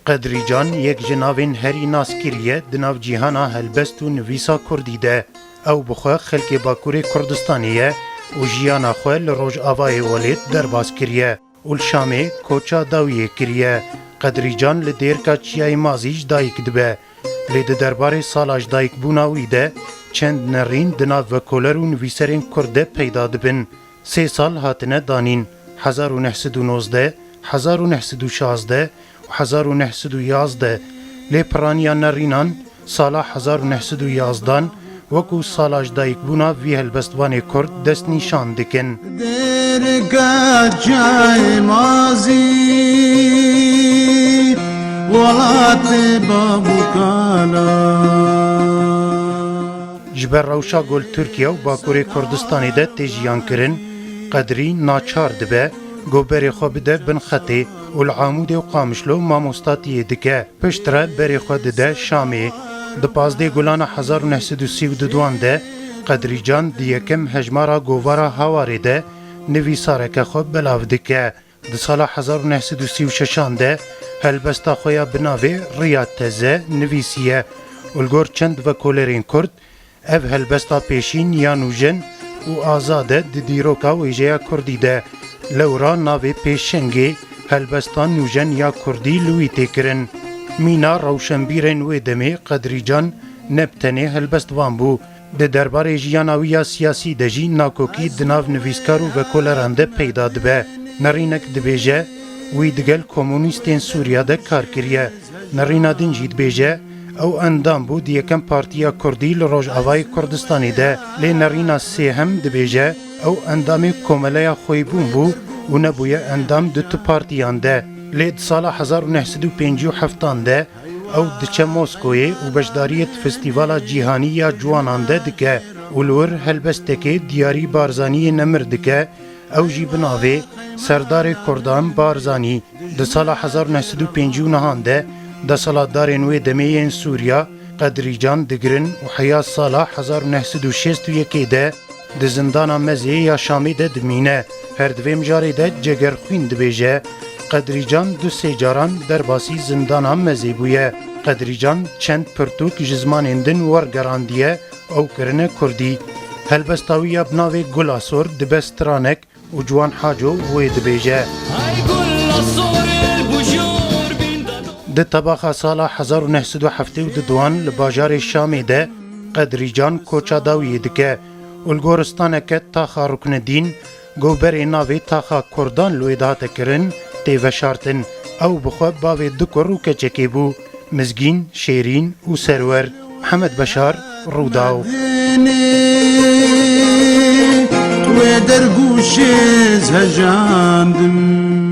قدری جان یک جناوین هری ناسکریه دناو جیهانا هلبست و نویسا کردی ده او بخوا خلک باکوری کردستانیه و جیانا خواه لروج آوای ولید درباز کریه و الشامه کوچا داویه کریه قدری جان لدیرکا چیای مازیج دایک دبه لید درباره سالاج دایک بوناوی ده چند نرین دناو و کولر و نویسرین کرده پیدا دبن 3 سال هاتنه دانین 1919 1916 و 1911 لی پرانیا نرینان سالا 1911 وکو سالاج دایک بونا وی هلبستوان کرد دست نیشان دکن درگا جای مازی ولات بابو کالا جبر روشا گل ترکیه و باکوری کردستانی ده تیجیان کرن قدری ناچار دبه گوبری خواب ده بن خطی و العامود و قامشلو ماموستاتی دکه پشتره بری خود ده شامی ده 15 گلان 1932 ده قدری جان دیکم هجمارا گوارا هواری ده نویسارک خواب بلاو دکه ده سال 1936 ده هلبستا خویا بناوی ریاد تزه نویسیه الگور چند و کولرین کرد اف هلبستا پیشین یا نوجن و آزاده دی دیروکا و ایجیا کردی ده لورا ناوی پیشنگی هلبستان نوجن یا کردی لوی تکرن مینا روشنبیرن و دمی قدری جان نبتنه هلبستوان بو ده درباره جیاناویا سیاسی دجی ناکوکی دناو نویسکارو و کولرانده پیدا دبه نرینک دبیجه وی دگل کمونیستین سوریا ده کار کریه نرینا دنجید بیجه او اندام بود یکم پارتیا کردی لروج آوای کردستانی ده لی نرینا سیهم دبیجه او اندام کوملیا خویبون بو و نبویه اندام دو پارتیان ده لی سال 1957 ده او دچه موسکوی و بجداریت فستیوالا جیهانی یا جوانان ده دکه ولور هلبستکی دیاری بارزانی نمر دکه او جی بناوی سردار کردان بارزانی ده سال 1959 ده ده سالدارین و دمیین سوریا قدری جان دگرن و حیات سال 1961 ده ده زندان مزی یا شامی ده دمینه هر دویم جاری ده جگر خوین دبیجه قدری جان 2 جاران در باسی زندان مزی بویه قدری جان چند پرتوک جزمان اندن ورگراندیه او کرنه کردی هلبستاوی ابناوی گلاسور دبسترانک و جوان حاجو و دبیجه ده طباخه سال 1972 لباجار شامی ده قدری جان کوچا داوی دکه الگورستانکه تاخا رکن دین گوبر ناوی تاخا کردان لوی دهات کرن تیوشارتن او بخواب باوی دکر و کچکی بو مزگین، شیرین و سرور محمد بشار روداو و در گوش زهجاندم